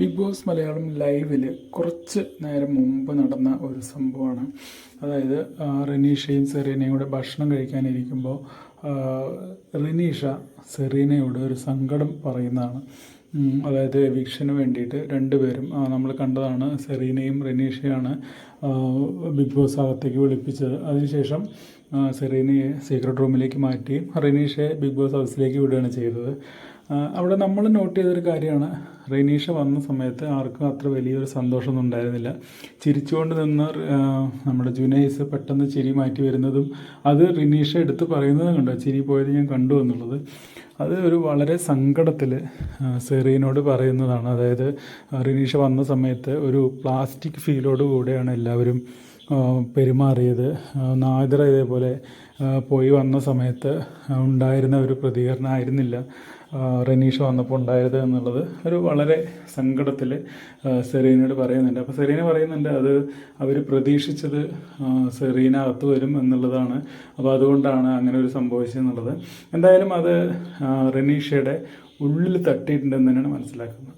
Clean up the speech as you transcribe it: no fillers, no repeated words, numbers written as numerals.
Big boss Malayalam ലൈവിൽ കുറച്ച് നേരം മുമ്പ് നടന്ന ഒരു സംഭവമാണ്. അതായത് റെനീഷയും സെറീനയും കൂടെ ഭക്ഷണം കഴിക്കാനിരിക്കുമ്പോൾ റെനീഷ സെറീനയോട് ഒരു സങ്കടം പറയുന്നതാണ്. അതായത് എവിക്ഷന് വേണ്ടിയിട്ട് രണ്ടുപേരും നമ്മൾ കണ്ടതാണ്. സെറീനയും റെനീഷയാണ് ബിഗ് ബോസ് അകത്തേക്ക് വിളിപ്പിച്ചത്. അതിനുശേഷം സെറീനയെ സീക്രട്ട് റൂമിലേക്ക് മാറ്റി റെനീഷയെ ബിഗ് ബോസ് ഹൗസിലേക്ക് വിടുകയാണ് ചെയ്തത്. അവിടെ നമ്മൾ നോട്ട് ചെയ്തൊരു കാര്യമാണ്, റെനീഷ വന്ന സമയത്ത് ആർക്കും അത്ര വലിയൊരു സന്തോഷമൊന്നും ഉണ്ടായിരുന്നില്ല. ചിരിച്ചുകൊണ്ട് നിന്ന് നമ്മുടെ ജുനൈസ് പെട്ടെന്ന് ചിരി മാറ്റി വരുന്നതും അത് റെനീഷ എടുത്ത് പറയുന്നതും കണ്ടു. ചിരി പോയത് ഞാൻ കണ്ടു എന്നുള്ളത് അത് ഒരു വളരെ സങ്കടത്തിൽ സെറീനോട് പറയുന്നതാണ്. അതായത് റെനീഷ വന്ന സമയത്ത് ഒരു പ്ലാസ്റ്റിക് ഫീലോട് കൂടെയാണ് എല്ലാവരും പെരുമാറിയത്. നാദിറ ഇതേപോലെ പോയി വന്ന സമയത്ത് ഉണ്ടായിരുന്ന ഒരു പ്രതികരണമായിരുന്നില്ല റെനീഷ വന്നപ്പോൾ ഉണ്ടായത് എന്നുള്ളത് ഒരു വളരെ സങ്കടത്തിൽ സെറീനയോട് പറയുന്നുണ്ട്. അപ്പോൾ സെറീന പറയുന്നുണ്ട് അത് അവർ പ്രതീക്ഷിച്ചത് സെറീന അകത്ത് വരും എന്നുള്ളതാണ്. അപ്പോൾ അതുകൊണ്ടാണ് അങ്ങനെ ഒരു സംഭവിച്ചതെന്നുള്ളത്. എന്തായാലും അത് റെനീഷയുടെ ഉള്ളിൽ തട്ടിയിട്ടുണ്ടെന്ന് തന്നെയാണ് മനസ്സിലാക്കുന്നത്.